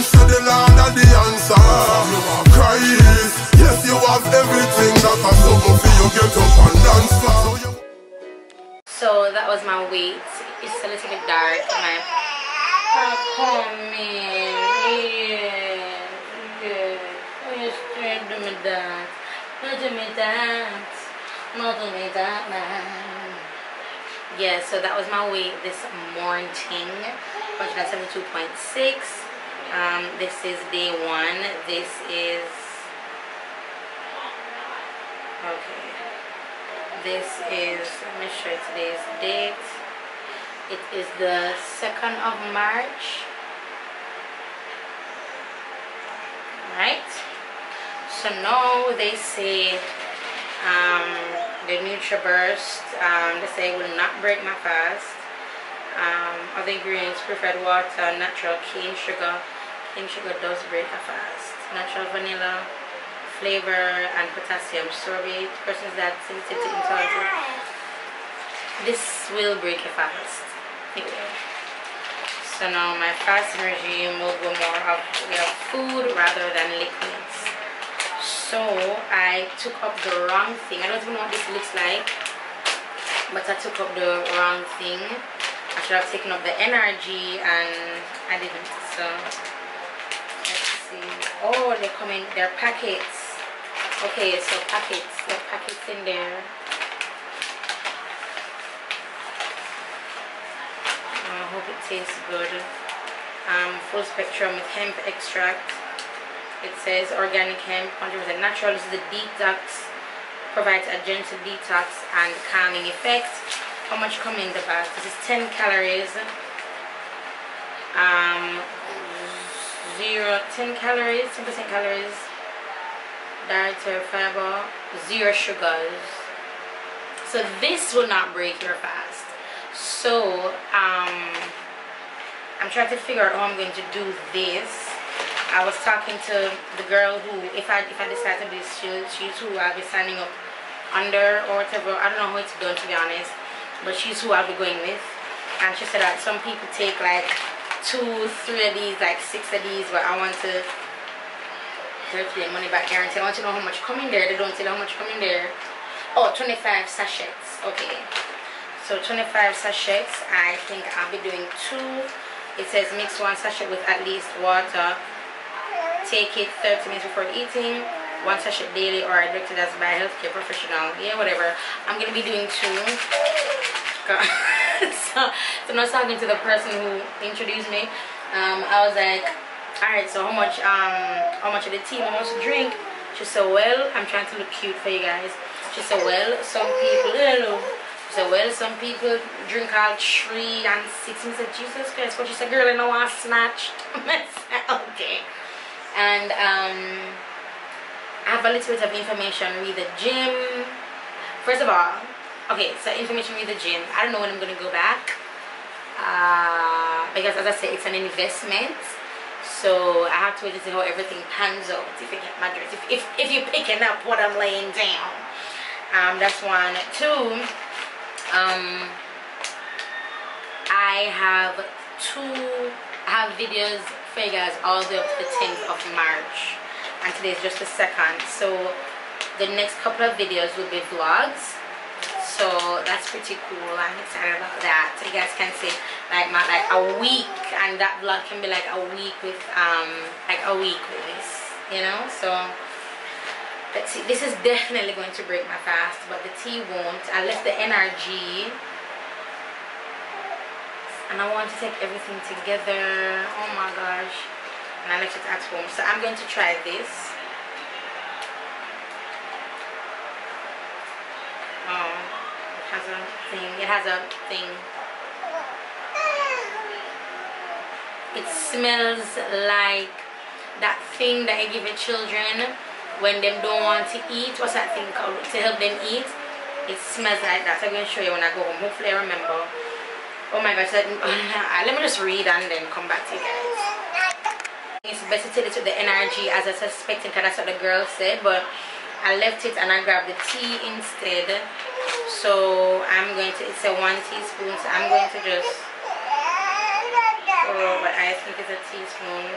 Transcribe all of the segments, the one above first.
say the land of the answer. You are Christ. Yes, you have everything that a summer for you get up and dance for. So that was my weight. It's a little bit dark. My come in. Oh, you straight do me that. Not do me that. Not do me that, man. Yeah, so that was my weight this morning. 172.6. This is day 1. This is okay. This is, let me show you today's date. It is the 2nd of March. Right? So now they say the NutriBurst, they say will not break my fast. Other ingredients: preferred water, natural cane sugar. Cane sugar does break a fast. Natural vanilla flavor and potassium sorbate. Persons that sensitive to intolerance. This will break a fast. Anyway. So now my fasting regime will go more of food rather than liquids. So I took up the wrong thing. I don't even know what this looks like, but I took up the wrong thing. I should have taken up the NRG and I didn't. So let's see. Oh, they're coming. They're packets. Okay, so packets. There are packets in there. I hope it tastes good. Full spectrum with hemp extract. It says organic hemp, 100% natural. This is the detox, provides a gentle detox and calming effect. How much come in the bag? This is 10 calories. 10 calories, 10% calories. Dietary fiber, 0 sugars. So this will not break your fast. So I'm trying to figure out how I'm going to do this. I was talking to the girl who, if I decide to do this, she's who I'll be signing up under or whatever. I don't know how it's done, to be honest, but she's who I'll be going with. And she said that some people take like 2, 3 of these, like 6 of these, but I want to their money back guarantee. I want to know how much come in there. They don't tell how much come in there. Oh, 25 sachets. Okay, so 25 sachets. I think I'll be doing 2. It says mix 1 sachet with at least water. Take it 30 minutes before eating. 1 sachet daily or directed as by a healthcare professional. Yeah, whatever. I'm gonna be doing 2. so when I was talking to the person who introduced me, I was like, alright, so how much of the tea I want to drink? She said, well, I'm trying to look cute for you guys. She said, well, some people drink all 3 and 6. And I said, Jesus Christ, but she said, girl, I know I snatched. I said, okay. And I have a little bit of information with the gym. First of all, okay, so information with the gym. I don't know when I'm going to go back. Because as I said, it's an investment. So I have to wait to see how everything pans out. If you get my dress, if you're picking up what I'm laying down. That's 1. 2, I have videos for you guys all the way up to the 10th of March, and today is just the 2nd. So the next couple of videos will be vlogs. So that's pretty cool. I'm excited about that. So you guys can see like a week, and that vlog can be like a week with this, you know. So let's see. This is definitely going to break my fast, but the tea won't. I left the NRG, and I want to take everything together. Oh my gosh. And I left it at home. So I'm going to try this. Oh, it has a thing. It has a thing. It smells like that thing that I give your children when they don't want to eat. What's that thing called? To help them eat. It smells like that. So I'm going to show you when I go home. Hopefully I remember. Oh my gosh, let me just read and then come back to you guys. It's better to take it with the NRG as I suspected, because that's what the girl said, but I left it and I grabbed the tea instead. So I'm going to, it's a 1 teaspoon, so I'm going to just, oh, but I think it's a teaspoon.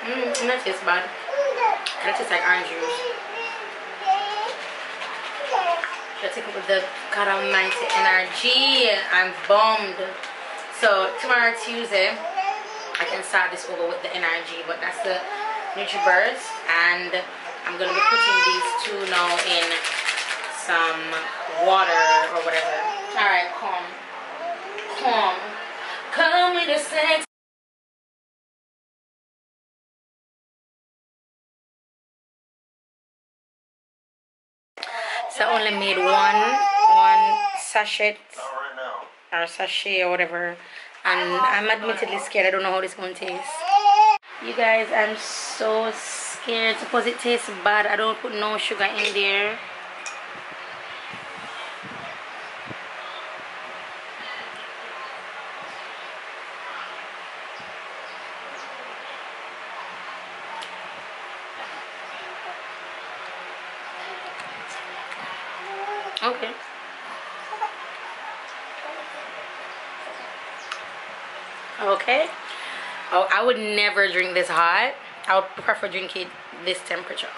That tastes bad. That tastes like orange juice. Let's take it with the God Almighty energy. I'm bummed. So tomorrow Tuesday, I can start this over with the energy, but that's the NutriBurst, and I'm gonna be putting these two now in some water or whatever. All right, come with the sex. So I only made one sachet or whatever, and I'm admittedly scared. I don't know how this one tastes. You guys, I'm so scared. Suppose it tastes bad. I don't put no sugar in there. Okay. Okay. Oh, I would never drink this hot. I would prefer drink it this temperature.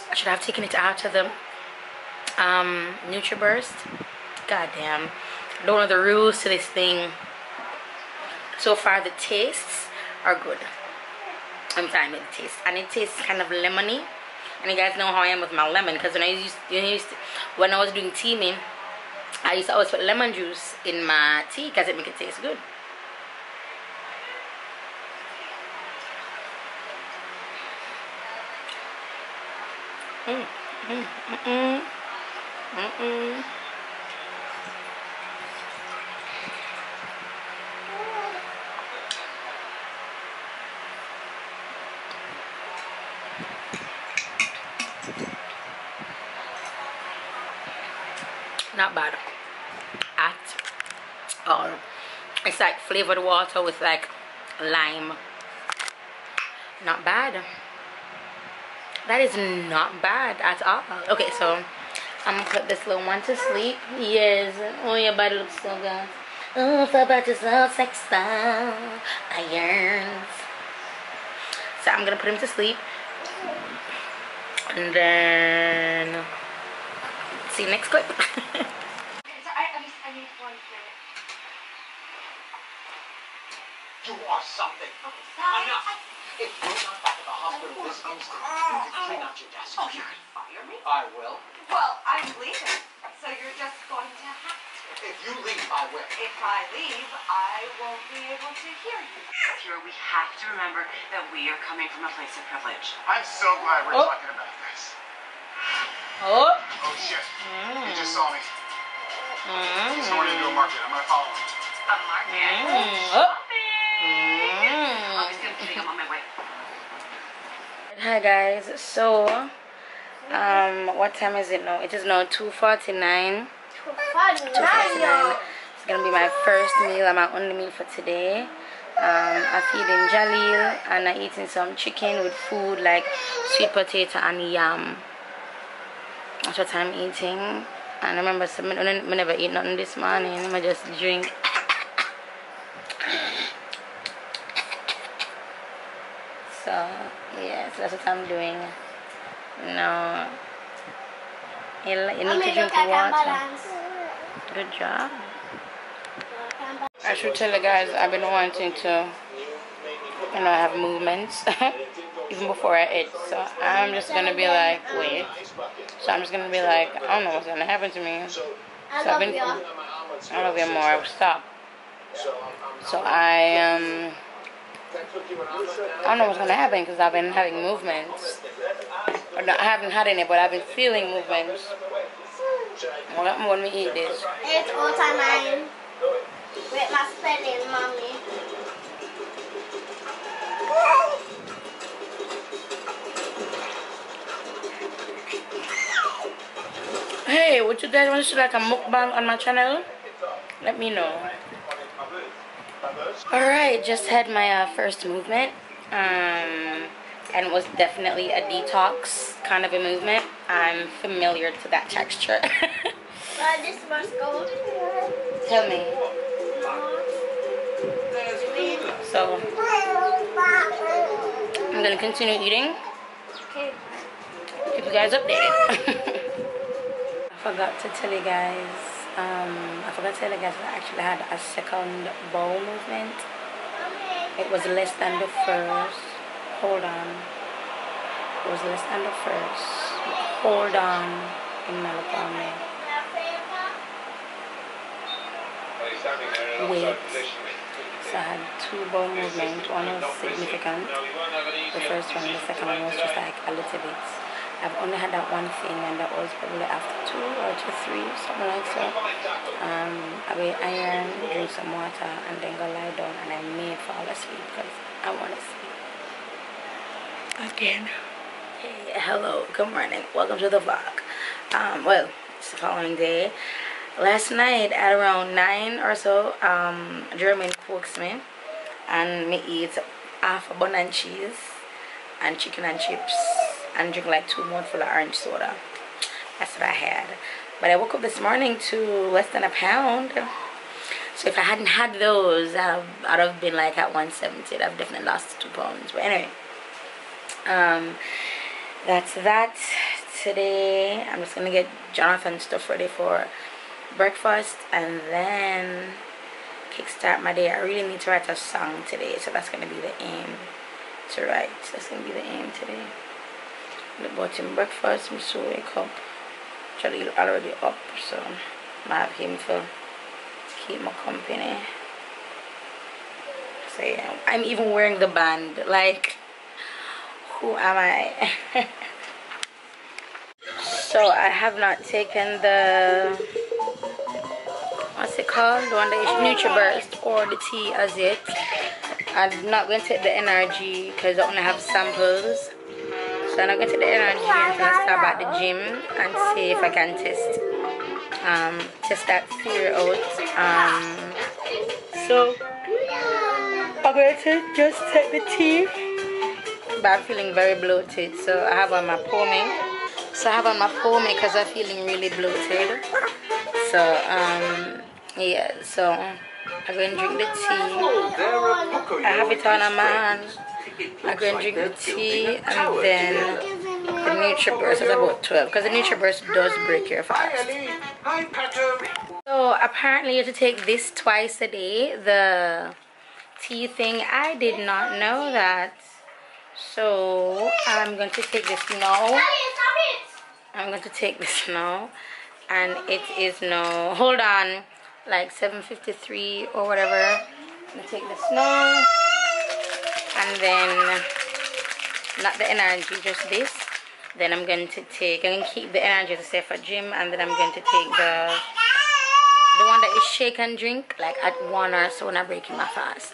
I should have taken it out of the NutriBurst. Goddamn. I don't know the rules to this thing. So far the tastes are good. I'm fine with the taste, and it tastes kind of lemony. And you guys know how I am with my lemon, because when when I was doing teaming, I used to always put lemon juice in my tea because it makes it taste good. Not bad at all. It's like flavored water with like lime. Not bad. That is not bad at all. Okay, so I'm gonna put this little one to sleep. Yes. Oh, your body looks so good. Oh, so about to so sex style. Irons. So I'm gonna put him to sleep, and then see you next clip. I need 1 minute. You are something. Enough. If you're not back at the hospital this instant, you can clean out your desk. Oh, you're gonna fire me? I will. Well, I'm leaving, so you're just going to have to. If you leave, I will. If I leave, I won't be able to hear you. Here, we have to remember that we are coming from a place of privilege. I'm so glad we're talking about this. Oh. Oh shit. He just saw me. He's going into a market. I'm gonna follow him. A market? Oh. I'm just gonna take him on my way. Hi guys, so what time is it now? It is now 2:49. 2:49. It's gonna be my first meal and my only meal for today. I'm feeding Jalil and I'm eating some chicken with food like sweet potato and yam. That's what I'm eating. And remember, I never eat nothing this morning. I just drink. So yeah, so that's what I'm doing. No, you need to drink water. Good job. I should tell you guys, I've been wanting to, have movements even before I eat. So I'm just gonna be like, wait. So I'm just gonna be like, I don't know what's gonna happen to me. So I've been, I love you more. Stop. So I don't know what's gonna happen because I've been having movements. Or no, I haven't had any, but I've been feeling movements. What happened when we eat this? It's all time with my spelling, mommy. Hey, would you guys want to do like a mukbang on my channel? Let me know. Alright, just had my first movement. And it was definitely a detox kind of a movement. I'm familiar to that texture. This must go. Tell me. So I'm gonna continue eating. Okay. Keep you guys updated. I forgot to tell you guys. I actually had a second bowel movement. It was less than the first. Hold on. It was less than the first. Hold on. Wait. So I had two bowel movements. One was significant. The first one, the second one was just like a little bit. I've only had that one thing, and that was probably after 2 or 3, something like so. I will iron, drink some water, and then go lie down, and I may fall asleep because I want to sleep again. Hey, hello, good morning, welcome to the vlog. Well, it's the following day. Last night at around 9 or so, Jermaine cooked me, and me eat half a bun and cheese and chicken and chips, and drink like 2 mouthfuls of orange soda. That's what I had. But I woke up this morning to less than a pound. So if I hadn't had those, I'd have been like at 170. I've definitely lost 2 pounds. But anyway, that's that. Today I'm just gonna get Jonathan stuff ready for breakfast and then kickstart my day. I really need to write a song today, so that's gonna be the aim to write. That's gonna be the aim today. Bought him breakfast. I'm so wake up. Actually, he's already up, so I have him to keep my company. So yeah, I'm even wearing the band. Like, who am I? So I have not taken the, what's it called? The one that is NutriBurst or the tea as yet. I'm not going to take the NRG because I only have samples. So I'm not going to take the NRG until I stop at the gym and see if I can test that theory out. So I'm going to just take the tea. But I'm feeling very bloated, so I have on my POMI. Because I'm feeling really bloated. So yeah, so I'm going to drink the tea. I have it on my hand. I'm going to drink the tea, and then the NutriBurst is about 12 because the NutriBurst does break your fast. So apparently you have to take this twice a day, the tea thing. I did not know that. So I'm going to take this now. And it is now, hold on, like 7:53 or whatever. I'm going to take this now. And then, not the energy, just this. Then I'm going to keep the energy to stay for gym. And then I'm going to take the one that is shake and drink, like at 1 or so when I'm breaking my fast.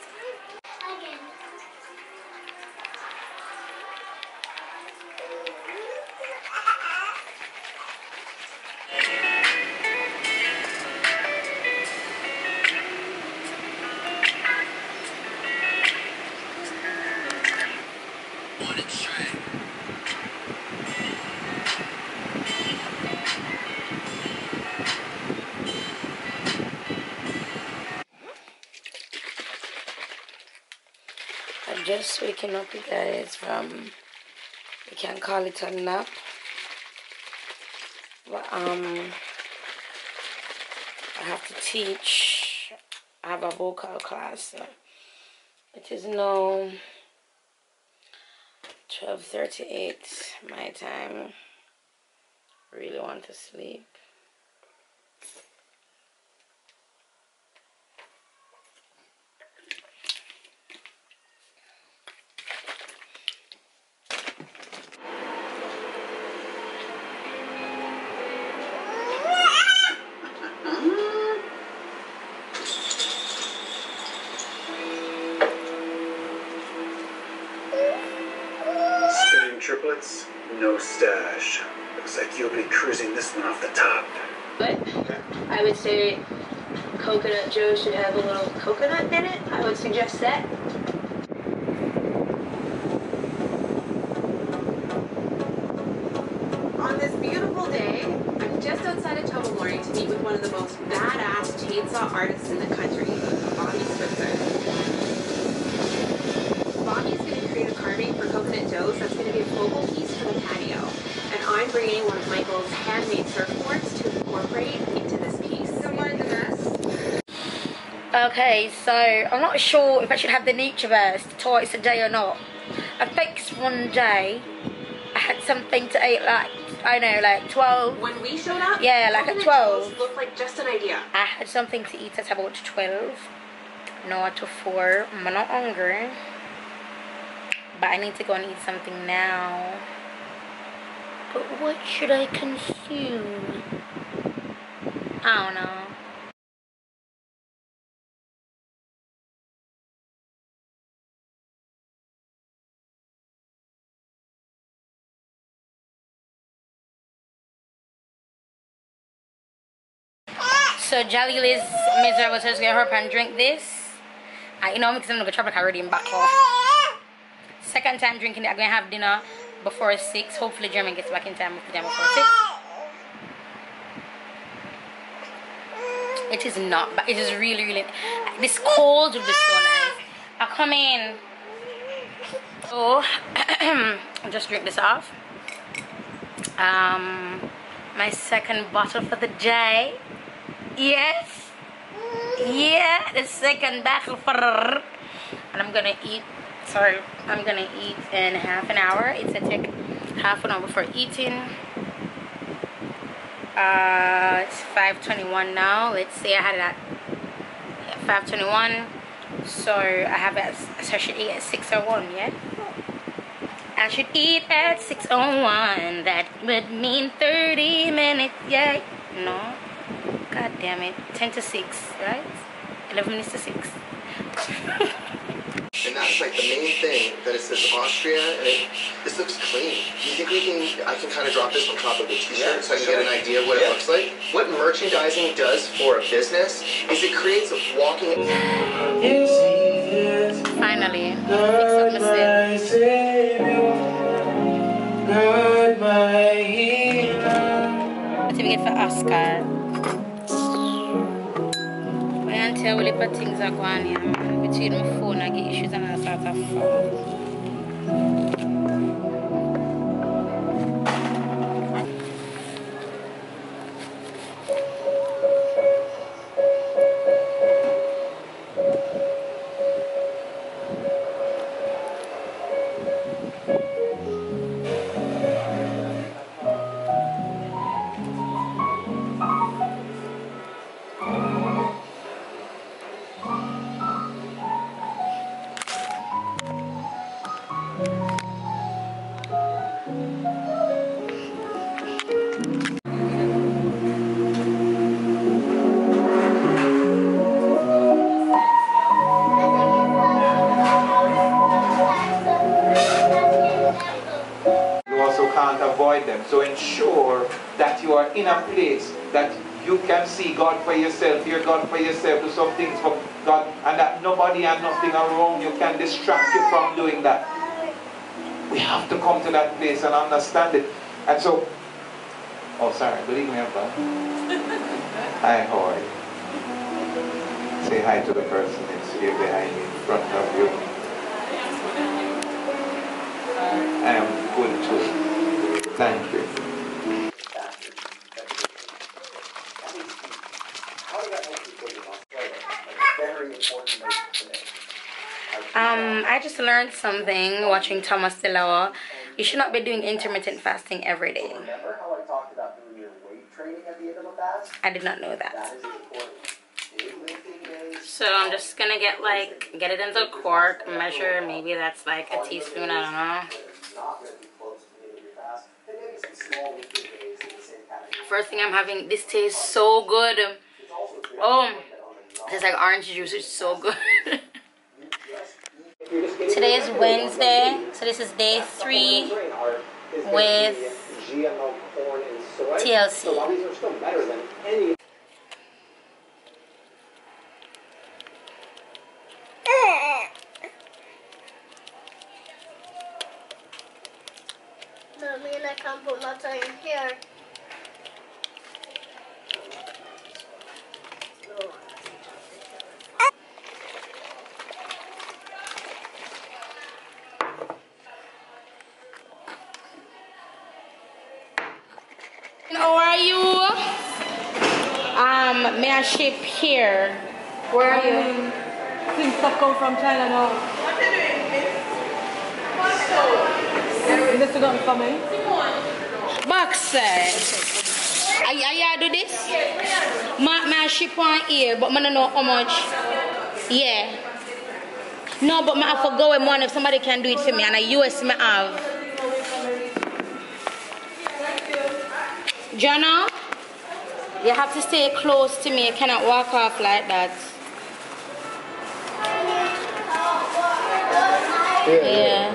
Just waking up, you guys, from, you can call it a nap, but I have to teach. I have a vocal class, so it is now 12:38 my time. I really want to sleep. Triplets, no stash. Looks like you'll be cruising this one off the top. But I would say Coconut Joe should have a little coconut in it. I would suggest that. On this beautiful day, I'm just outside of Tobermory to meet with one of the most badass chainsaw artists in the country, Bobby Switzer. Bobby's going to create a carving for Coconut Joe's that's going to be a focal piece for the patio. And I'm bringing one of Michael's handmade surfboards to incorporate into this piece. So what are the best? Okay, so I'm not sure if I should have the nature burst twice a day or not. I think one day I had something to eat, like, I know, like 12. When we showed up, yeah, like at 12. Looked like just an idea. I had something to eat at about 12, not to 4. I'm not hungry, but I need to go and eat something now. But what should I consume? I don't know. So Jolly Liz, Mr. Waters, get her up and drink this. You know, because I'm gonna trouble already in back off. Second time drinking it. I'm gonna have dinner before 6. Hopefully German gets back in time before 6. It is not, but it is really, really. This cold will be so nice. I'll come in. So I'll just drink this off. My second bottle for the day. Yes, yeah, the second bottle for, and I'm gonna eat. Sorry, I'm gonna eat in half an hour. It's a take half an hour before eating. It's 5:21 now. Let's say I had it at 5:21, so I have it. So I should eat at 6:01. Yeah, I should eat at 6:01. That would mean 30 minutes. Yeah, no. God damn it. 10 to 6, right? 11 minutes to 6. And that's like the main thing, that it says Austria, and this looks clean. Do you think I can kind of drop this on top of the t-shirt so I can get an idea of what it looks like? What merchandising does for a business is it creates a walking... Finally, fix up myself. Certificate for Oscar. I can't tell what things are going here. Between my phone, I get issues and all sorts of phone. So ensure that you are in a place that you can see God for yourself, hear God for yourself, do some things for God, and that nobody and nothing around you can distract you from doing that. We have to come to that place and understand it. And so, oh sorry, good evening everybody. Hi, how are you? Say hi to the person that's here behind you, in front of you. I am good too. Thank you. I just learned something watching Thomas DeLauer. You should not be doing intermittent fasting every day. I did not know that. So I'm just gonna get it into a quart, measure, maybe that's like a teaspoon, I don't know. First thing I'm having, this tastes so good. Oh, it's like orange juice, it's so good. Today is Wednesday, so this is day 3 with TLC. No, I mean I can't put my tongue in here. may I ship here? Where are you? Things that come from China now. What are you doing, miss? This is not coming. Boxer. I do this? May I ship one here, but I don't know how much. Yeah. No, but I forgot with one if somebody can do it for me, and I US me have. Jonah, you have to stay close to me. You cannot walk off like that. Yeah.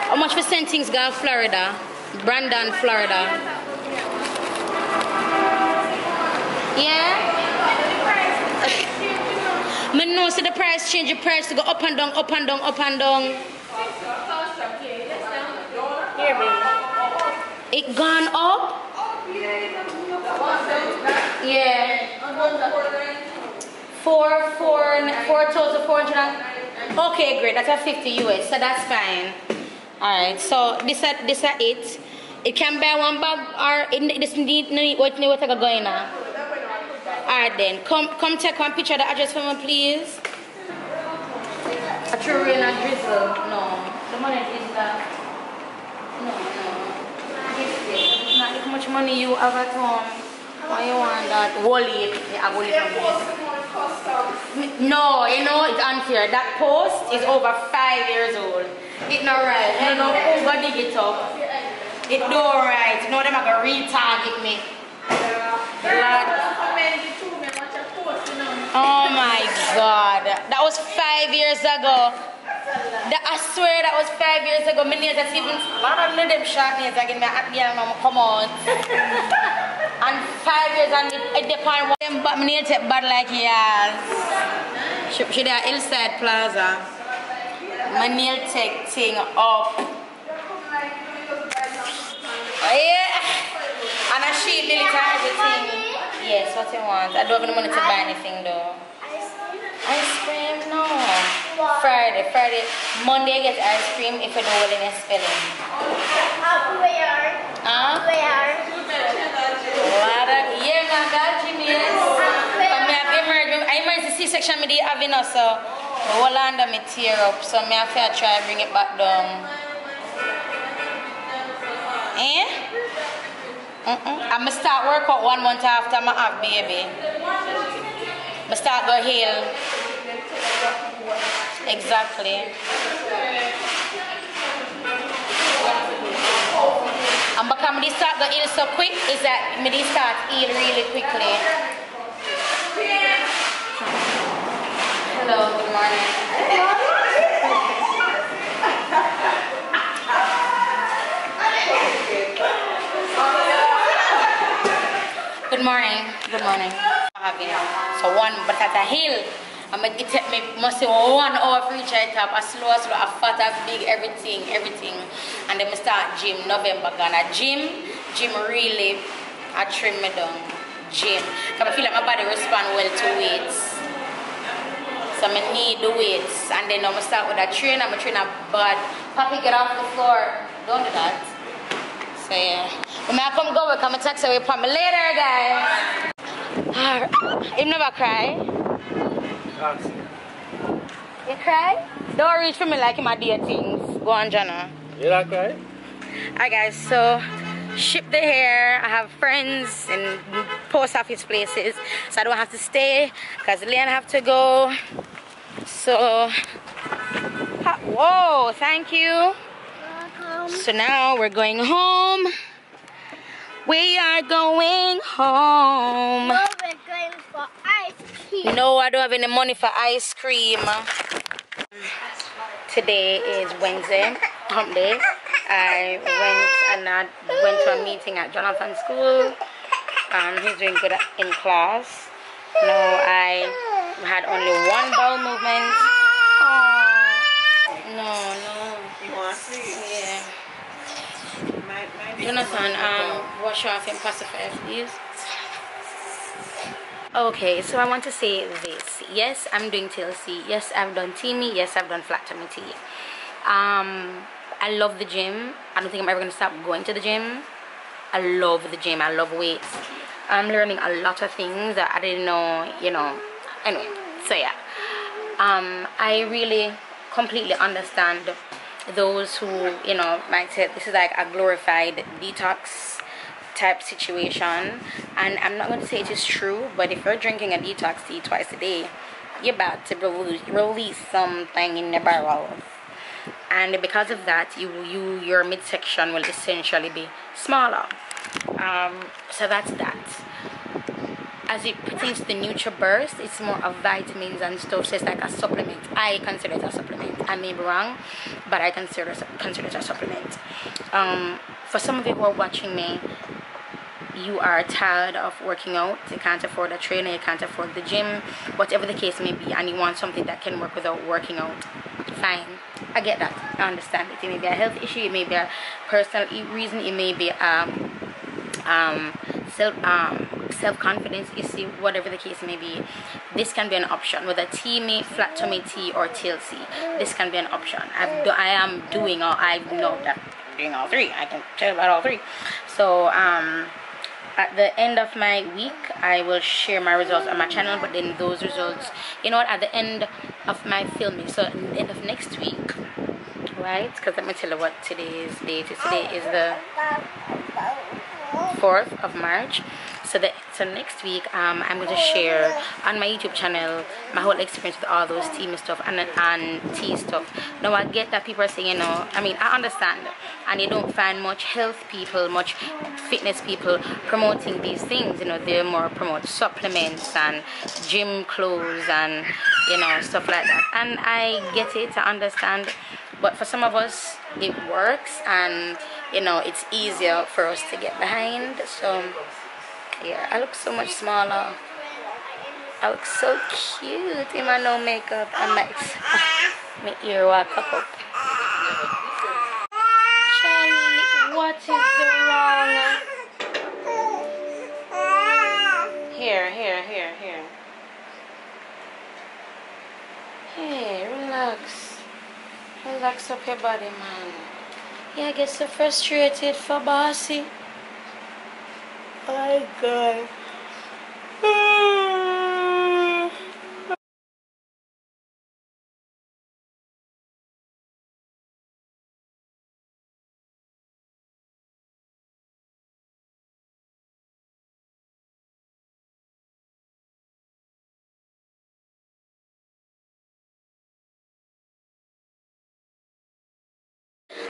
How much for send things go to Florida? Brandon, Florida. Yeah? I know, so the price change, the price to go up and down, up and down, up and down. Here, baby. It gone up? Yeah. 4,400. Okay, great. That's a 50 US, so that's fine. Alright, so this is it. It can buy one bag or this need what I go going on. Alright then, come take one picture of the address for me, please. A true rain and drizzle. No. The money is that. No. It's not how much money you have at home. Why you want that? Wally, I will from me. No, you know it's unfair. That post is over 5 years old. It's not right. You know who go dig it up. It's not right. You know them are gonna retarget me. Oh my God. That was 5 years ago. I swear that was 5 years ago. My nails that's even a lot of them short nails again. My girl mama come out. And 5 years and it depends what them but my nails take bad like yours. She there Hillside Plaza. My nail take thing up. Yeah. And a sheet lily and everything. Yes, what you want? I don't have the money to buy anything though. Ice cream? No. Friday. Monday I get ice cream if I know what it is spelling. Where? Yeah, my God, Jimmy. I emergency C-section me having us, so the whole under me tear up, so I have to try to bring it back down. Eh? I'm going to start work out 1 month after I have baby. I start go heal. Exactly. And because I start go heal so quick, is that I start heal really quickly. Hello, good morning. Good morning. So one, but at a hill, it take me must say 1 hour for each top. A slow, a fat, a big, everything. And then I start gym November. Gonna gym really, I trim me down. Gym. Because I feel like my body respond well to weights. So I need the weights. And then I'm start with a trainer. I'm a trainer bad. Papi, get off the floor. Don't do that. So yeah. When I come go, I'm text away from me later, guys. Him never cry. You cry? Don't reach for me like him a dear things. Go on, Jana. You not cry? Alright guys, so ship the hair. I have friends in post office places, so I don't have to stay because Leanne have to go. So whoa, thank you. So now we're going home. We are going home. No, we're going for ice cream. No, I don't have any money for ice cream. Today is Wednesday, hump day. I went to a meeting at Jonathan's school. He's doing good in class. No, I had only 1 bowel movement. No. You want to see? Yeah. Jonathan, wash off and pacify, please. Okay, so I want to say this. Yes, I'm doing TLC. Yes, I've done Teamy. Yes, I've done flat tummy tea. I love the gym. I don't think I'm ever going to stop going to the gym. I love the gym. I love weights. I'm learning a lot of things that I didn't know, you know. Anyway, so yeah, I really completely understand those who, you know, might say this is like a glorified detox type situation, and I'm not going to say it is true, but if you're drinking a detox tea twice a day, you're about to release something in the barrel, and because of that, your midsection will essentially be smaller. So that's that. As it pertains to the NutriBurst, it's more of vitamins and stuff, so it's like a supplement. I consider it a supplement. I may be wrong, but I consider it a supplement. For some of you who are watching me, you are tired of working out, you can't afford a trainer, you can't afford the gym, whatever the case may be, and you want something that can work without working out. Fine, I get that, I understand it. It may be a health issue, it may be a personal reason, it may be self-confidence issue, whatever the case may be. This can be an option, whether tea, flat tummy tea, or TLC. This can be an option. I'm doing all three. I can tell about all three. So at the end of my week, I will share my results on my channel, but then those results, you know what, at the end of my filming, so at the end of next week, right, because let me tell you what today's date is. Today is the 4th of March. So next week, I'm going to share on my YouTube channel my whole experience with all those tea stuff and tea stuff. Now I get that people are saying, you know, I mean, I understand, and you don't find much health people, much fitness people promoting these things. You know, they more promote supplements and gym clothes and, you know, stuff like that. And I get it, I understand. But for some of us, it works, and, you know, it's easier for us to get behind. So yeah, I look so much smaller. I look so cute in my no makeup and my ear will cock up. Charlie, what is the wrong? Here. Hey, relax. Relax up your body, man. Yeah, I get so frustrated for bossy. Oh my God.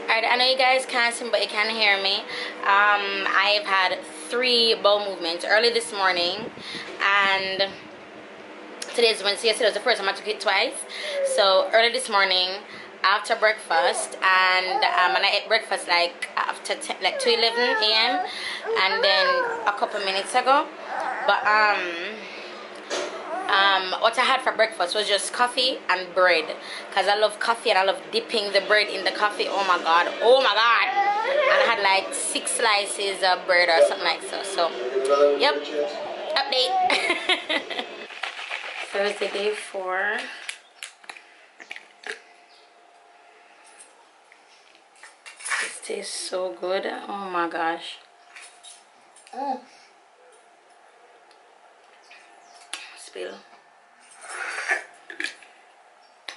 Alright, I know you guys can't see me, but you can hear me. I've had 3 bowel movements early this morning, and today is Wednesday. Yesterday was the first time I took it twice. So early this morning, after breakfast, and I ate breakfast like after 2:11 a.m. and then a couple minutes ago. But what I had for breakfast was just coffee and bread, because I love coffee and I love dipping the bread in the coffee. Oh my god, and I had like 6 slices of bread or something like so. So yep, update. Thursday, day 4. This tastes so good. Oh my gosh. Spill.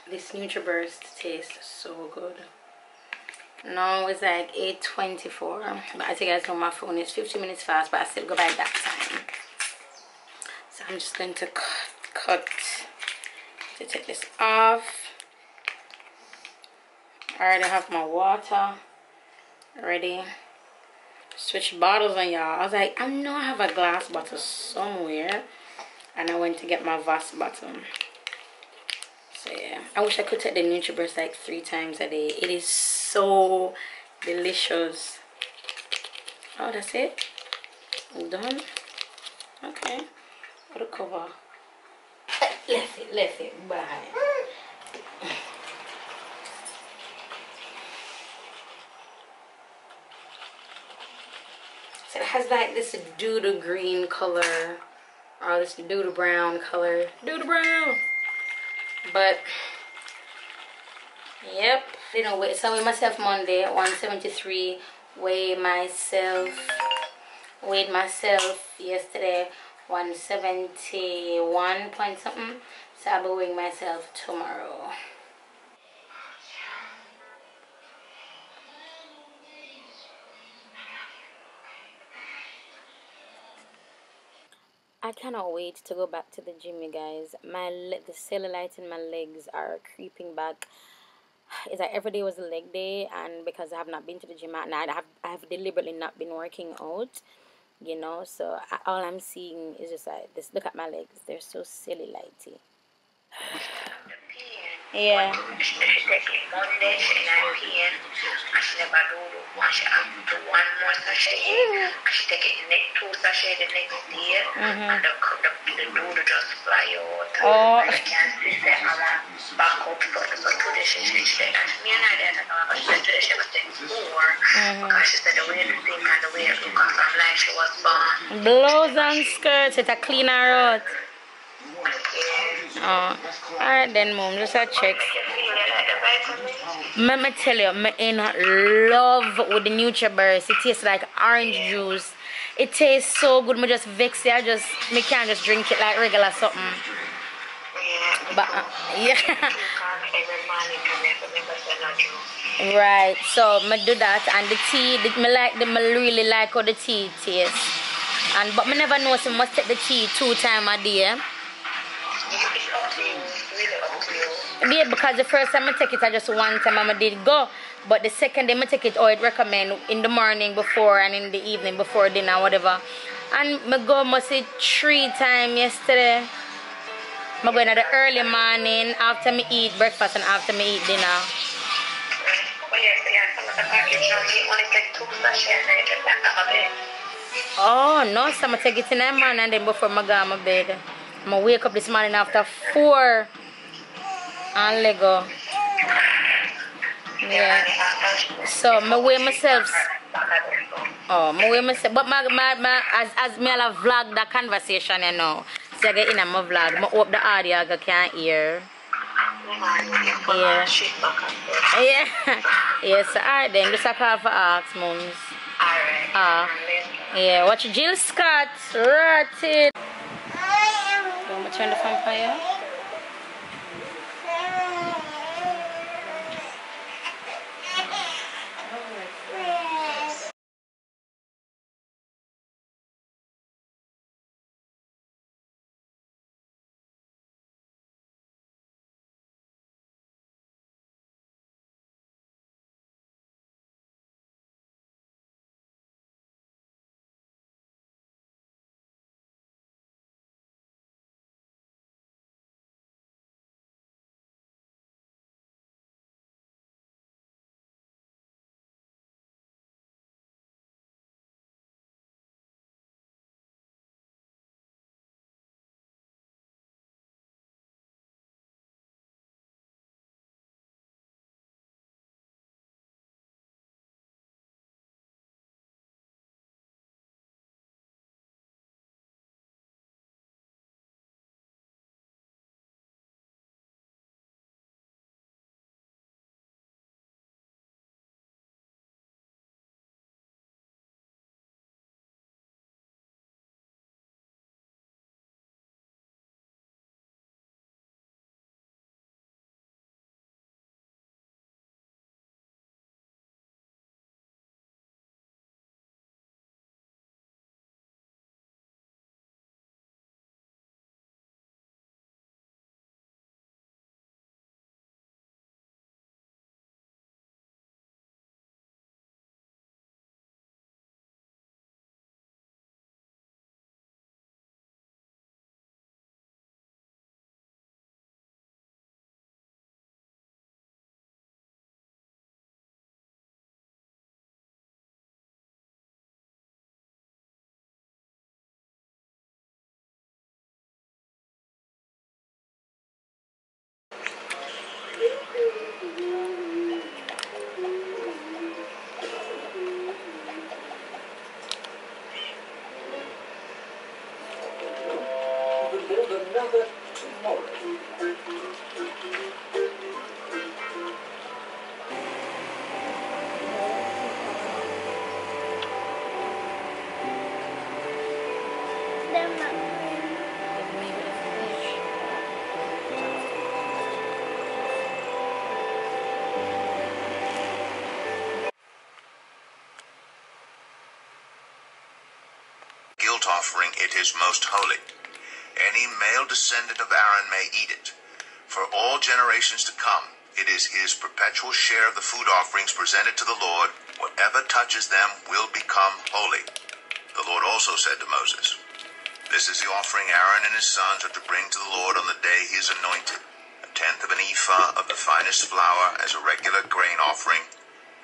This NutriBurst tastes so good. Now it's like 8:24, but as you guys know, my phone is 15 minutes fast, but I still go by that time. So I'm just going to cut to take this off. I already have my water ready. Switch bottles on y'all. I was like, I know I have a glass bottle somewhere, and I went to get my Voss bottle. So yeah, I wish I could take the NutriBurst like 3 times a day. It is so delicious. Oh, that's it? Done? Okay. Put a cover. Left it. Bye. So it has like this doodle green color, or this doodle brown color. Doodle brown! But yep, you know, so I weigh myself Monday, 173. Weigh myself weighed myself yesterday 171 point something, so I'll be weighing myself tomorrow. I cannot wait to go back to the gym, you guys. The cellulite in my legs are creeping back. It's like every day was a leg day, and because I have not been to the gym at night, I have deliberately not been working out, you know. So all I'm seeing is just like this. Look at my legs; they're so cellulitey. Yeah. Oh. Blows and skirts, it's a cleaner out. Oh, alright then, mom, just a check. Let me tell you, I'm in love with the NutriBurst. It tastes like orange juice. It tastes so good. Me just vex it. Me can't just drink it like regular something. But yeah. Right. So me do that, and the tea. Me really like how the tea tastes. But me never know, so I must take the tea 2 times a day. Yeah, because the first time I take it, I just 1 time I did go. But the second time I take it, I'd recommend in the morning before and in the evening before dinner, whatever. And I go must say 3 times yesterday. I go in the early morning after me eat breakfast and after me eat dinner. Oh no, so I take it in the morning and then before I go to my bed. I wake up this morning after 4 and Lego. Yeah. So I weigh myself. Oh, I weigh myself. But as me I'll vlog that conversation, you know. So I get in my vlog. I hope the audio I can't hear. Yeah. Yeah. Yes, alright then. Just a call for Ask Mums. Alright. Yeah, watch Jill Scott. Rotted. Don't turn the vampire. offering, it is most holy. Any male descendant of Aaron may eat it. For all generations to come, it is his perpetual share of the food offerings presented to the Lord. Whatever touches them will become holy. The Lord also said to Moses, this is the offering Aaron and his sons are to bring to the Lord on the day he is anointed. 1/10 of an ephah of the finest flour as a regular grain offering,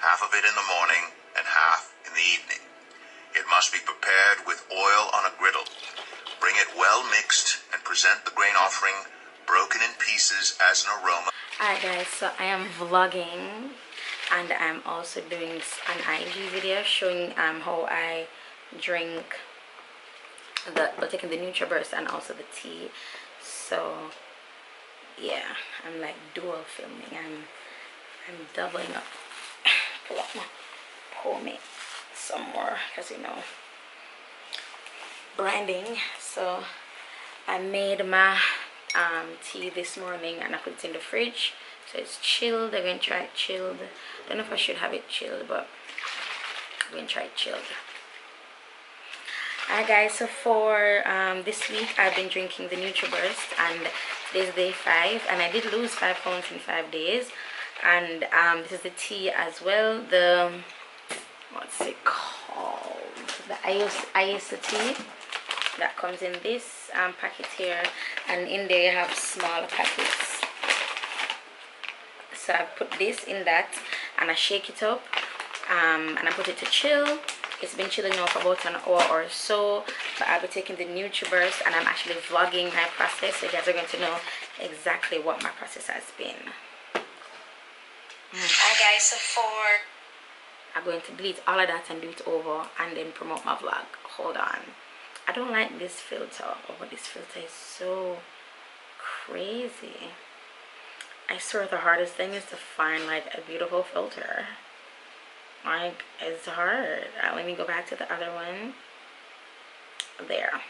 half of it in the morning and half in the evening. It must be prepared with oil on a griddle. Bring it well mixed and present the grain offering broken in pieces as an aroma. Alright guys, so I am vlogging and I'm also doing an IG video showing how I drink taking the NutriBurst and also the tea. So yeah, I'm like dual filming. I'm doubling up. Pull up my POMIlace some more because, you know, branding. So I made my tea this morning and I put it in the fridge, so it's chilled. I'm gonna try it chilled. Don't know if I should have it chilled, but I'm gonna try it chilled. Alright guys, so for this week I've been drinking the NutriBurst and today's day 5 and I did lose 5 pounds in 5 days. And this is the tea as well, the what's it called, the Ayesa tea that comes in this packet here, and in there you have smaller packets. So I put this in that and I shake it up and I put it to chill. It's been chilling now for about an hour or so. So I'll be taking the NutriBurst and I'm actually vlogging my process, so you guys are going to know exactly what my process has been. Alright guys, so I'm going to delete all of that and do it over and then promote my vlog. Hold on. I don't like this filter. Oh, this filter is so crazy. I swear the hardest thing is to find like a beautiful filter. Like, it's hard. Let me go back to the other one. There.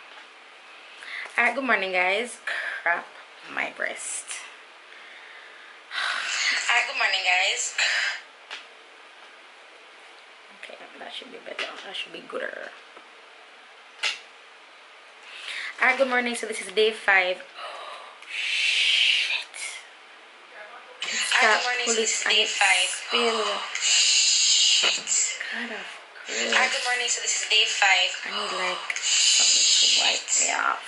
Alright, good morning guys. Crap my breast. Alright, good morning guys. Okay, that should be better. That should be gooder. Alright, good morning. So this is day 5. Oh, shit. Alright, good morning. So this is day 5. Oh, shit. God of Christ. Alright, good morning. So this is day 5. I need like something to wipe me off.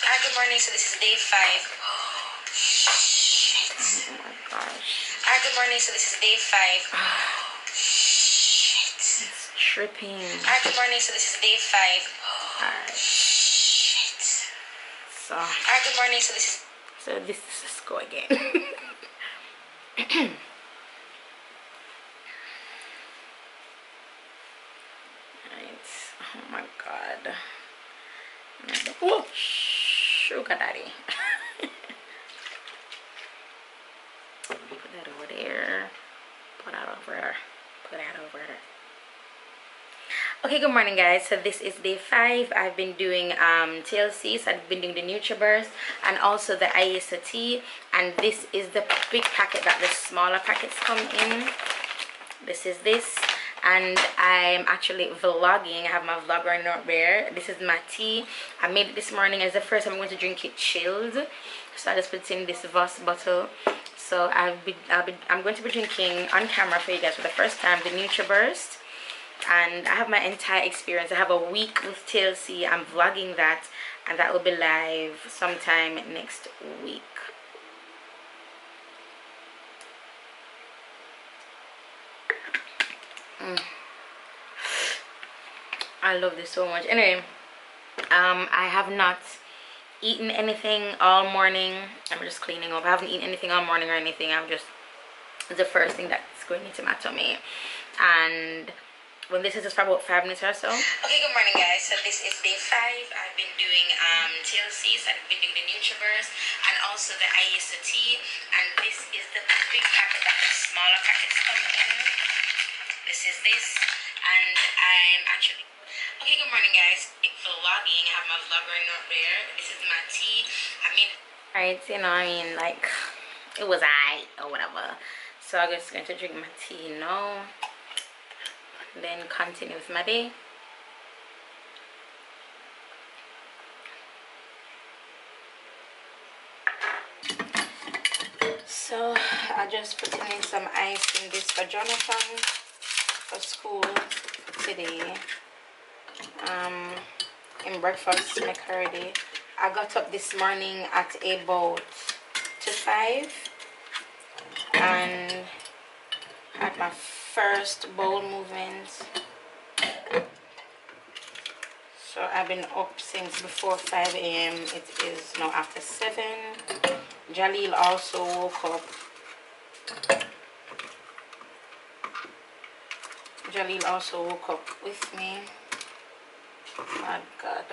Alright, good morning. So this is day 5. Oh, shit. Oh my gosh. Alright, good morning. So this is day 5. Oh, shit. It's tripping. Alright, good morning. So this is day 5. Alright. So, alright, good morning. So let's go again. Alright. Oh my god. Oh, sugar daddy. Put that over there. Put that over there. Put that over there. Okay, good morning guys. So this is day 5. I've been doing TLC, so I've been doing the NutriBurst and also the Ayesa tea, and this is the big packet that the smaller packets come in. This is this, and I'm actually vlogging. I have my vlog right now there. This is my tea. I made it this morning. It's the first time I'm going to drink it chilled, so I just put it in this Voss bottle. So I'm going to be drinking on camera for you guys for the first time the NutriBurst. And I have my entire experience. I have a week with TLC. I'm vlogging that, and that will be live sometime next week. I love this so much. Anyway, I have not eaten anything all morning. I'm just cleaning up. I haven't eaten anything all morning or anything. It's the first thing that's going into my tummy. And when this is just for about 5 minutes or so. Okay, good morning guys. So this is day 5. I've been doing TLC, so I've been doing the NutriBurst and also the Ayesa tea, and this is the big packet that the smaller packets come in. This is this, and I'm actually okay, good morning guys. Vlogging. I have my vlogger not there. This is my tea. I mean, alright, you know, I mean, like, it was alright or whatever. So I'm just going to drink my tea now, then continue with my day. I just put in some ice in this for Jonathan for school today. In breakfast make ready. I got up this morning at about 5 and had my first bowel movement. So I've been up since before 5 a.m. It is now after 7. Jalil also woke up. Jalil also woke up with me. My God.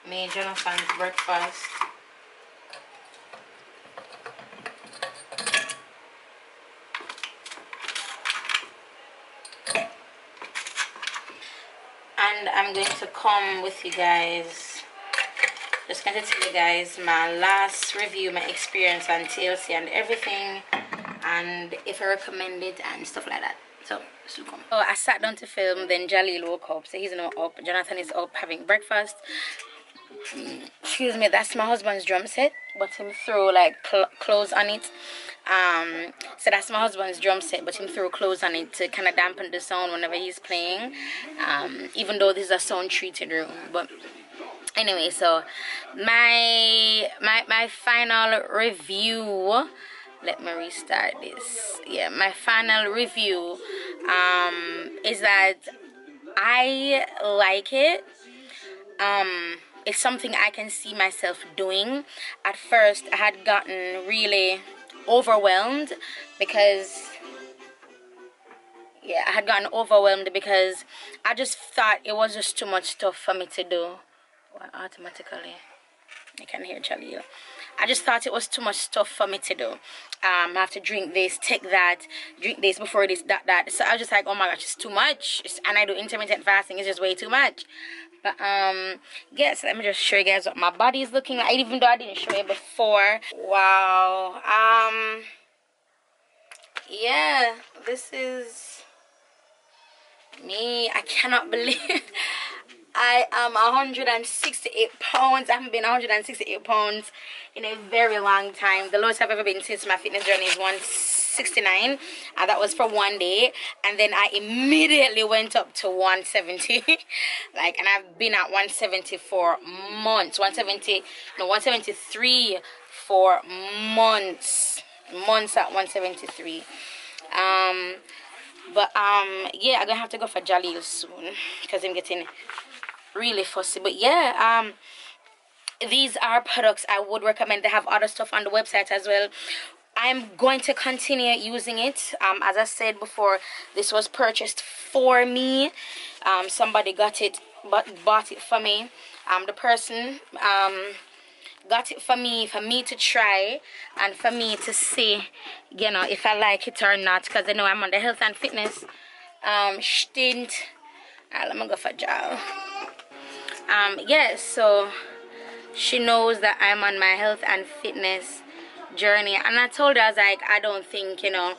Made Jonathan's breakfast. And I'm going to come with you guys. Just going to tell you guys my last review, my experience on TLC and everything, and if I recommend it and stuff like that. So I sat down to film, then Jalil woke up, so he's not up. Jonathan is up having breakfast. Excuse me, that's my husband's drum set, but him threw like clothes on it. So that's my husband's drum set, but him threw clothes on it to kind of dampen the sound whenever he's playing. Even though this is a sound treated room, but anyway, so my final review. Let me restart this. Yeah, my final review is that I like it. It's something I can see myself doing. At first, I had gotten really overwhelmed because I just thought it was just too much stuff for me to do. Well, automatically, I can hear Jalil. I just thought it was too much stuff for me to do. I have to drink this, take that, drink this before this, that. So I was just like, oh my gosh, it's too much. And I do intermittent fasting. It's just way too much. But yes, let me just show you guys what my body is looking like, even though I didn't show it before. Wow. Yeah, this is me. I cannot believe I am 168 pounds. I haven't been 168 pounds in a very long time. The lowest I've ever been since my fitness journey is 169, and that was for one day. And then I immediately went up to 170. Like, and I've been at 170 for months. 173 for months. Months at 173. Yeah, I'm gonna have to go for Jalil soon because I'm getting really fussy. But yeah, these are products I would recommend. They have other stuff on the website as well. I'm going to continue using it. As I said before, this was purchased for me. Somebody got it, bought it for me. The person got it for me to try and for me to see, you know, if I like it or not, because I know I'm on the health and fitness stint. Let me go for Jal. Yeah, so she knows that I'm on my health and fitness journey, and I told her, I was like, I don't think, you know,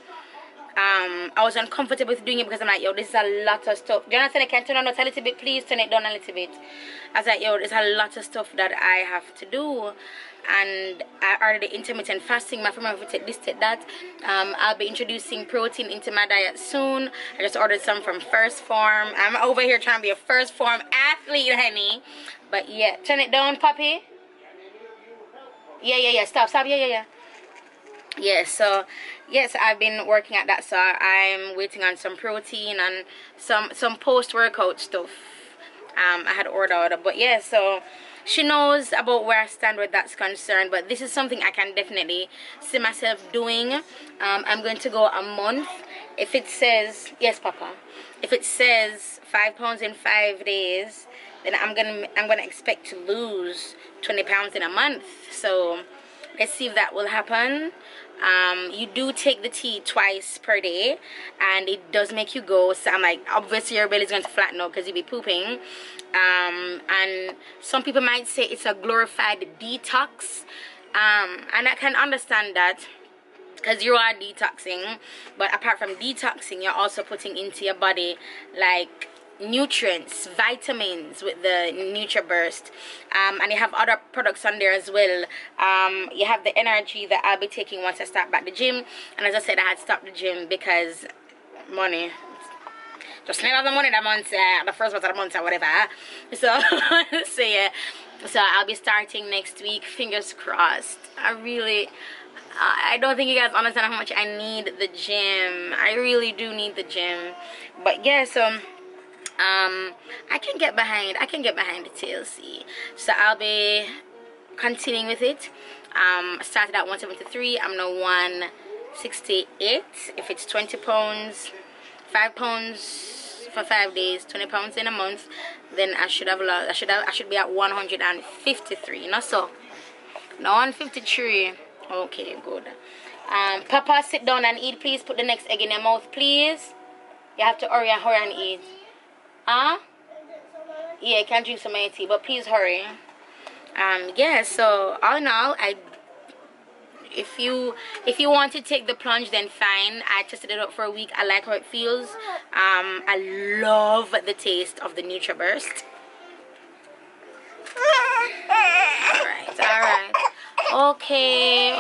I was uncomfortable with doing it because I'm like, yo, this is a lot of stuff. Jonathan, I can turn on it a little bit, please turn it down a little bit. I was like, yo, there's a lot of stuff that I have to do, and I ordered the intermittent fasting. My friend will take this, take that. I'll be introducing protein into my diet soon. I just ordered some from First Form. I'm over here trying to be a First Form athlete, honey. But yeah, turn it down, puppy. Yeah, stop, yeah. So yes, I've been working at that, so I'm waiting on some protein and some post-workout stuff. I had ordered, but yeah, so she knows about where I stand where that's concerned. But this is something I can definitely see myself doing. I'm going to go a month. If it says, yes, Papa, if it says 5 pounds in 5 days, then I'm gonna expect to lose 20 pounds in a month. So let's see if that will happen. You do take the tea twice per day, and it does make you go. So I'm like, obviously your belly is going to flatten out because you'll be pooping. And some people might say it's a glorified detox, and I can understand that because you are detoxing. But apart from detoxing, you're also putting into your body like nutrients, vitamins with the NutriBurst, and you have other products on there as well. You have the energy that I'll be taking once I start back the gym, and as I said, I had stopped the gym because money. Just need the money that month, the first month of the month or whatever. So, so yeah. So I'll be starting next week. Fingers crossed. I don't think you guys understand how much I need the gym. I really do need the gym. But yeah, so I can get behind the TLC. So I'll be continuing with it. I started at 173. I'm now 168. If it's 20 pounds, 5 pounds for 5 days, 20 pounds in a month, then I should have lost. I should be at 153. Not so. No, 153. Okay, good. Papa, sit down and eat, please. Put the next egg in your mouth, please. You have to hurry and eat. Huh? Yeah, you can drink some of your tea, but please hurry. Yeah, so all in all, if you want to take the plunge, then fine. I tested it out for a week. I like how it feels. I love the taste of the NutriBurst. Alright. Okay.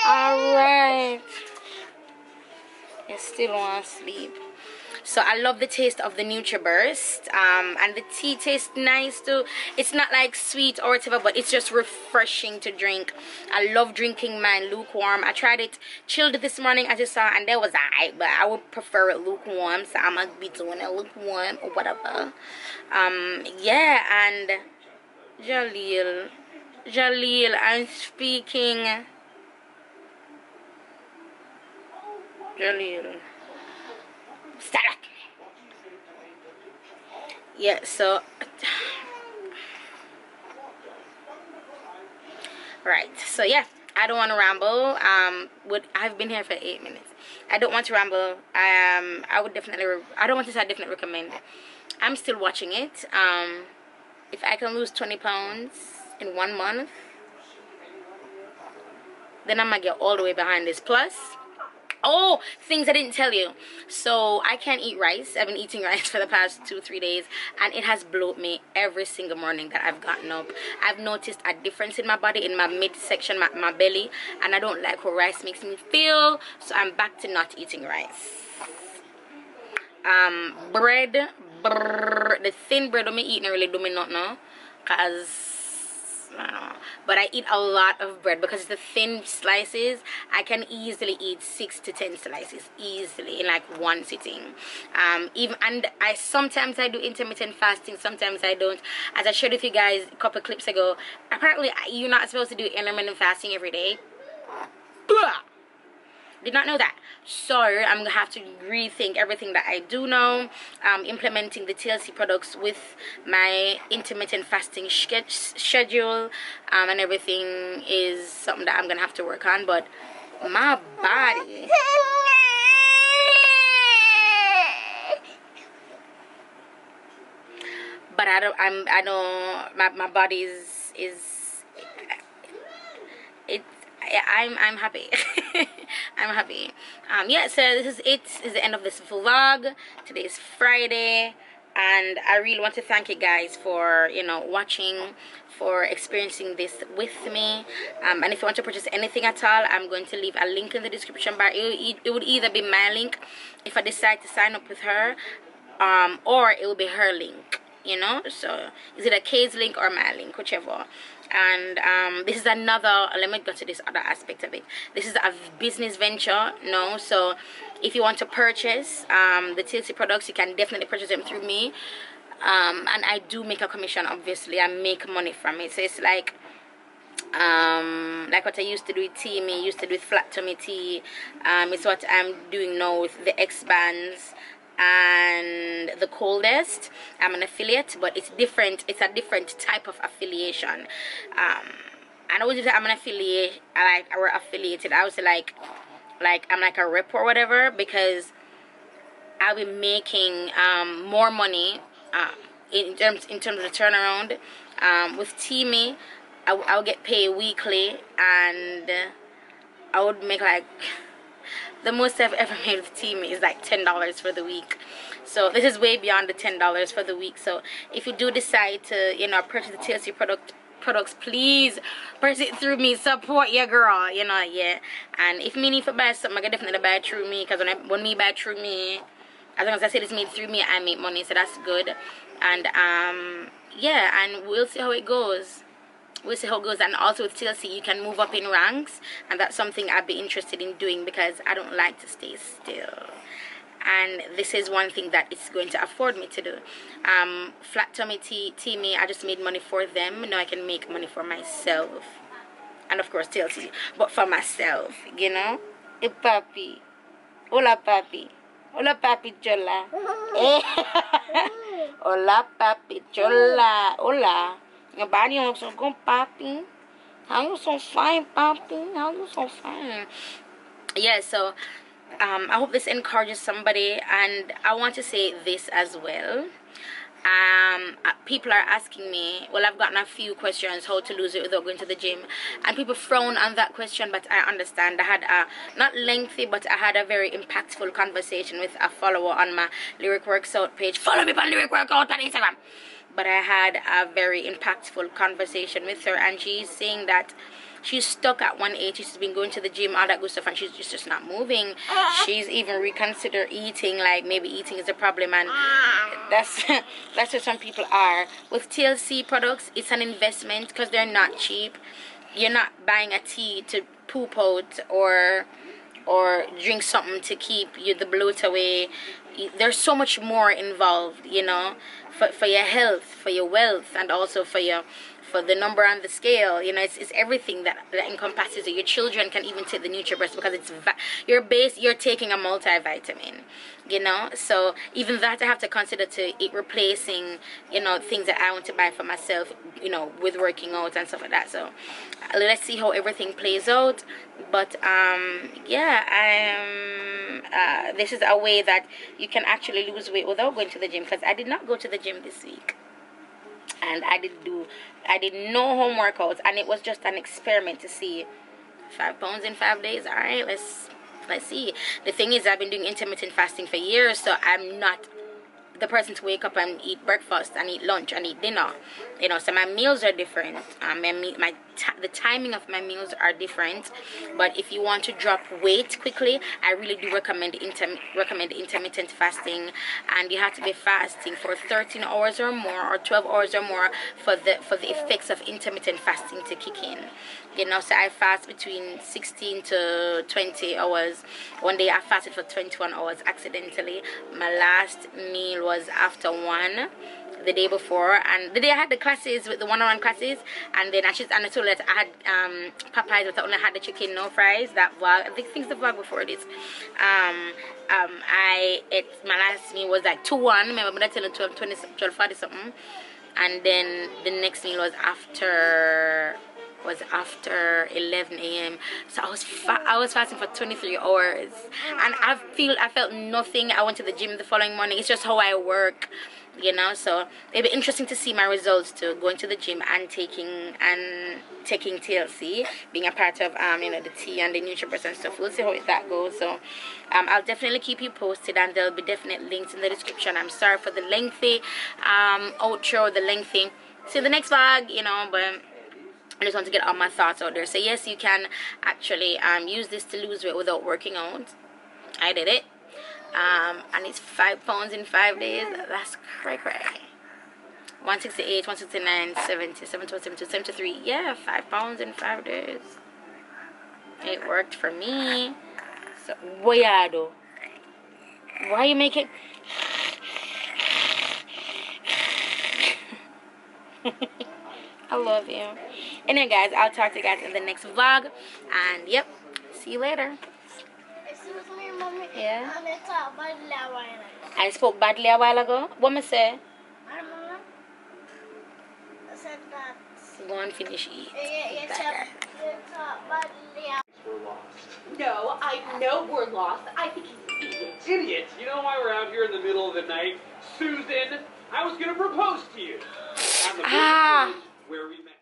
Alright. You still want to sleep. So I love the taste of the NutriBurst, and the tea tastes nice too. It's not like sweet or whatever, but it's just refreshing to drink. I love drinking mine lukewarm. I tried it chilled this morning, as you saw, and that was alright, but I would prefer it lukewarm, so I'm gonna be doing it lukewarm or whatever. Yeah, and Jaleel, I'm speaking. Jaleel. Stop. Yeah, so right, so yeah, I don't want to ramble. I've been here for 8 minutes. I don't want to ramble. I would definitely, I don't want to say I definitely recommend it. I'm still watching it. If I can lose 20 pounds in 1 month, then I'm gonna get all the way behind this. Plus, oh, things I didn't tell you. So I can't eat rice. I've been eating rice for the past 2-3 days, and it has bloated me every single morning that I've gotten up. I've noticed a difference in my body, in my midsection, my belly, and I don't like how rice makes me feel. So I'm back to not eating rice. Bread, the thin bread I'm eating really do me not know, cause I don't know. But I eat a lot of bread because it's the thin slices. I can easily eat 6 to 10 slices easily in like one sitting. Sometimes I do intermittent fasting, sometimes I don't. As I shared with you guys a couple clips ago, apparently you're not supposed to do intermittent fasting every day. Did not know that. So I'm gonna have to rethink everything that I do know. Implementing the TLC products with my intermittent fasting schedule, and everything is something that I'm gonna have to work on. But my body, but my body is I'm happy. I'm happy. Yeah, so this is the end of this vlog. Today is Friday, and I really want to thank you guys for, you know, watching, for experiencing this with me. And if you want to purchase anything at all, I'm going to leave a link in the description bar. It would either be my link if I decide to sign up with her, or it will be her link, you know. So is it a Kay's link or my link, whichever. And this is another, let me go to this other aspect of it. This is a business venture, no? So if you want to purchase the TLC products, you can definitely purchase them through me. And I do make a commission, obviously. I make money from it. So it's like what I used to do with tea, me used to do with flat tummy tea. It's what I'm doing now with the X-Bands and the coldest. I'm an affiliate, but it's different. It's a different type of affiliation. I don't say I'm an affiliate. We're affiliated. I would say like I'm like a rep or whatever, because I'll be making more money in terms of the turnaround. With Teamy, I'll get paid weekly, and I would make like The most I've ever made with Teamy is like $10 for the week. So this is way beyond the $10 for the week. So if you do decide to, you know, purchase the TLC products, please purchase it through me. Support your girl, you know. Yeah. And if me need to buy something, I can definitely buy it through me, because when me buy through me, as long as I say it's made through me, I make money, so that's good. And yeah, and we'll see how it goes. We'll see how it goes. And also with TLC, you can move up in ranks, and that's something I'd be interested in doing, because I don't like to stay still. And this is one thing that it's going to afford me to do. Flat Tummy Teamy, I just made money for them. Now I can make money for myself, and of course TLC, but for myself, you know. Hey papi, hola papi, hola papi chola. Hola papi chola, hola. Your body looks so good, papi. How you so fine, papi? How you so fine? Yeah, so I hope this encourages somebody. And I want to say this as well. People are asking me, well, I've gotten a few questions how to lose it without going to the gym, and people frown on that question, but I understand. I had a not lengthy, but I had a very impactful conversation with a follower on my LyricWorksOut page. Follow me on LyricWorksOut on Instagram. But I had a very impactful conversation with her, and she's saying that she's stuck at 180. She's been going to the gym, all that good stuff, and she's just not moving. She's even reconsidered eating, like maybe eating is a problem, and that's where some people are. With TLC products, it's an investment because they're not cheap. You're not buying a tea to poop out or drink something to keep the bloat away. There's so much more involved, you know, for your health, for your wealth, and also for the number on the scale. You know, it's everything that encompasses it. Your children can even take the NutriBurst, because it's you're taking a multivitamin, you know. So even that I have to consider to it replacing, you know, things that I want to buy for myself, you know, with working out and stuff like that. So let's see how everything plays out. But yeah, this is a way that you can actually lose weight without going to the gym, because I did not go to the gym this week, and I did no home workouts, and it was just an experiment to see 5 pounds in 5 days. All right, let's see. The thing is, I've been doing intermittent fasting for years, so I'm not the person to wake up and eat breakfast and eat lunch and eat dinner, you know. So my meals are different. The timing of my meals are different. But if you want to drop weight quickly, I really do recommend intermittent fasting, and you have to be fasting for 13 hours or more, or 12 hours or more, for the effects of intermittent fasting to kick in, you know. So I fast between 16 to 20 hours. One day I fasted for 21 hours accidentally. My last meal was after 1 the day before, and the day I had the classes, with the one-on-one classes, and then I told her that I had Popeyes, but I only had the chicken, no fries. That vlog, I think it's the vlog before this. My last meal was like 2-1. Remember, I told her 12:40 something, and then the next meal was after 11 a.m. So I was fasting for 23 hours, and I felt nothing. I went to the gym the following morning. It's just how I work, you know. So it'll be interesting to see my results to going to the gym and taking TLC, being a part of you know, the tea and the NutriBurst and stuff. We'll see how that goes. So I'll definitely keep you posted, and there'll be definite links in the description. I'm sorry for the lengthy outro, see the next vlog, you know, but I just want to get all my thoughts out there. So yes, you can actually use this to lose weight without working out. I did it. And it's 5 pounds in 5 days. That's cray. 168, 169, 70, 72, 72, 73. Yeah, 5 pounds in 5 days. It worked for me. So, boyado. Why you make it? I love you. Anyway, guys, I'll talk to you guys in the next vlog. And, yep, see you later. Excuse me, Mommy. Yeah? I talked badly a while ago. I spoke badly a while ago? What me say? I don't know. I said that. Go and finish eat. You talked badly a... We're lost. No, I know we're lost. I think he's an idiot. Idiot! You know why we're out here in the middle of the night? Susan, I was gonna propose to you. On the where we met.